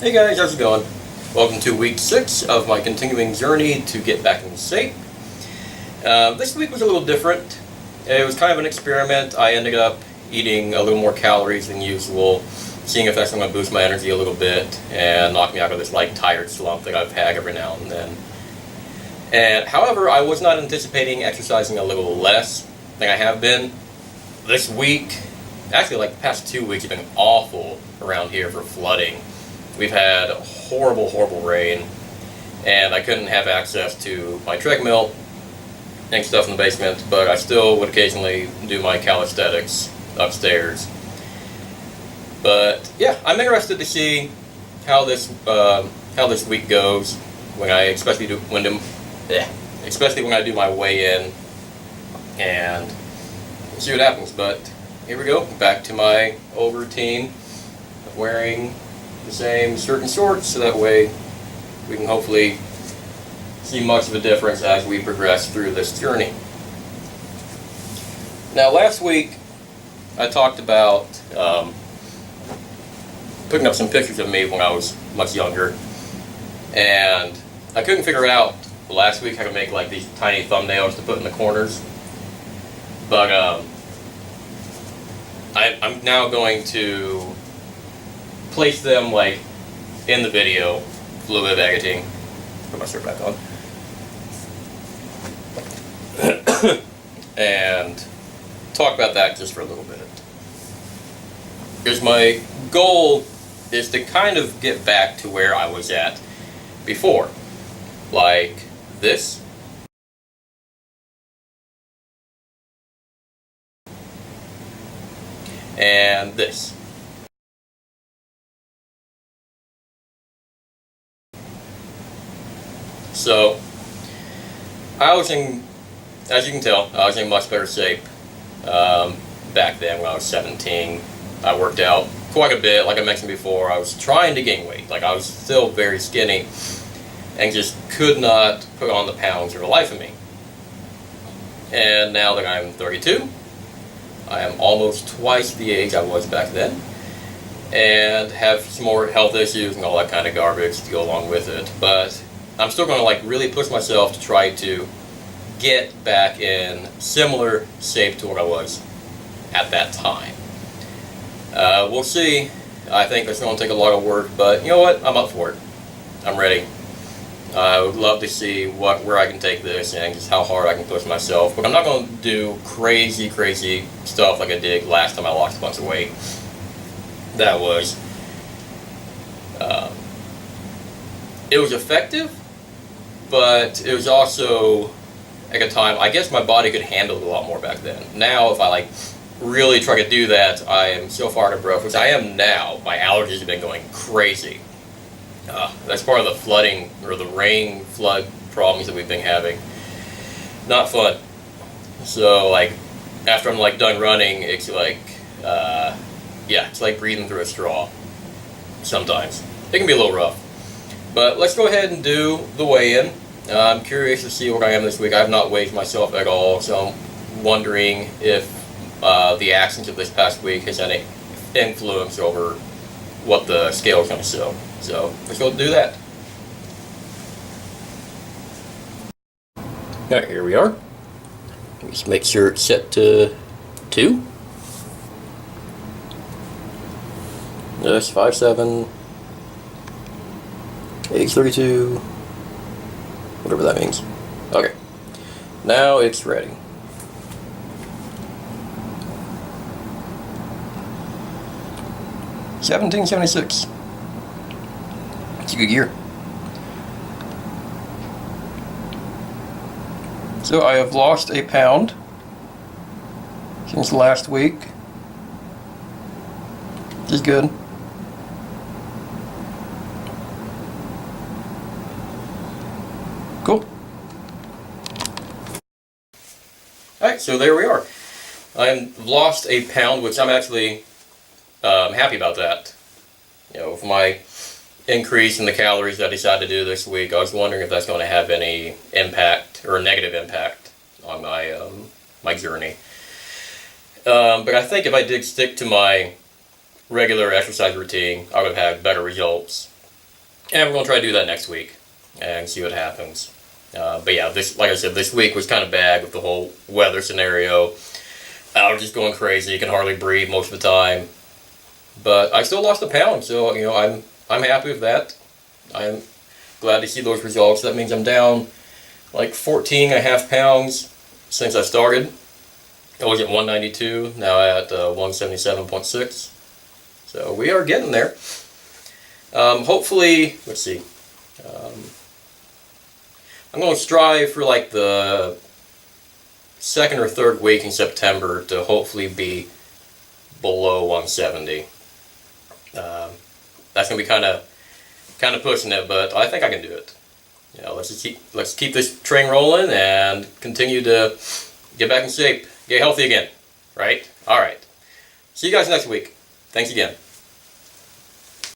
Hey guys, how's it going? Welcome to week 6 of my continuing journey to get back in shape. This week was a little different. It was kind of an experiment. I ended up eating a little more calories than usual, seeing if that's going to boost my energy a little bit and knock me out of this tired slump that I've had every now and then. And however, I was not anticipating exercising a little less than I have been. This week, actually the past 2 weeks have been awful around here for flooding. We've had horrible, horrible rain, and I couldn't have access to my treadmill and stuff in the basement, but I still would occasionally do my calisthenics upstairs. But yeah, I'm interested to see how this week goes when especially when I do my weigh-in and see what happens. But here we go, back to my old routine of wearing the same shirt and shorts, so that way we can hopefully see much of a difference as we progress through this journey. Now, last week I talked about putting up some pictures of me when I was much younger, and I couldn't figure out last week how to make these tiny thumbnails to put in the corners, but I'm now going to place them in the video, a little bit of editing. Put my shirt back on. And talk about that just for a little bit. Because my goal is to kind of get back to where I was at before. Like this. And this. So, as you can tell, I was in much better shape back then when I was 17. I worked out quite a bit. Like I mentioned before, I was trying to gain weight. I was still very skinny and just could not put on the pounds for the life of me. And now that I'm 32, I am almost twice the age I was back then, and have some more health issues and all that kind of garbage to go along with it. But I'm still going to really push myself to try to get back in similar shape to what I was at that time. We'll see. I think it's going to take a lot of work, but you know what? I'm up for it. I'm ready. I would love to see where I can take this and just how hard I can push myself. But I'm not going to do crazy stuff like I did last time I lost a bunch of weight. That was it was effective, but it was also at a time I guess my body could handle it a lot more back then. Now if I really try to do that, I am so far out of breath, which I am now. My allergies have been going crazy. That's part of the flooding or the rain flood problems that we've been having. Not fun. So after I'm done running, it's it's like breathing through a straw. Sometimes it can be a little rough. But let's go ahead and do the weigh-in. I'm curious to see what I am this week. I have not weighed myself at all, so I'm wondering if the actions of this past week has any influence over what the scale is going to show. So let's go do that. Alright, here we are. Just make sure it's set to 2. That's 5'7", age 32, whatever that means. Okay, now it's ready. $17.76. It's a good year. So I have lost a pound since last week, which is good. Cool. Alright, so there we are. I've lost a pound, which I'm actually happy about that. With my increase in the calories that I decided to do this week, I was wondering if that's going to have any impact or negative impact on my journey. But I think if I did stick to my regular exercise routine, I would have had better results And we're gonna try to do that next week and see what happens. But yeah, this, like I said, this week was kind of bad with the whole weather scenario. Allergies going crazy. You can hardly breathe most of the time. But I still lost a pound, so you know I'm happy with that. I'm glad to see those results. That means I'm down like 14 and a half pounds since I started. I was at 192, now at 177.6. So we are getting there. Hopefully, let's see. I'm going to strive for like the second or third week in September to hopefully be below 170. That's going to be kind of pushing it, but I think I can do it. You know, let's keep this train rolling and continue to get back in shape, get healthy again. Right? All right. See you guys next week. Thanks again.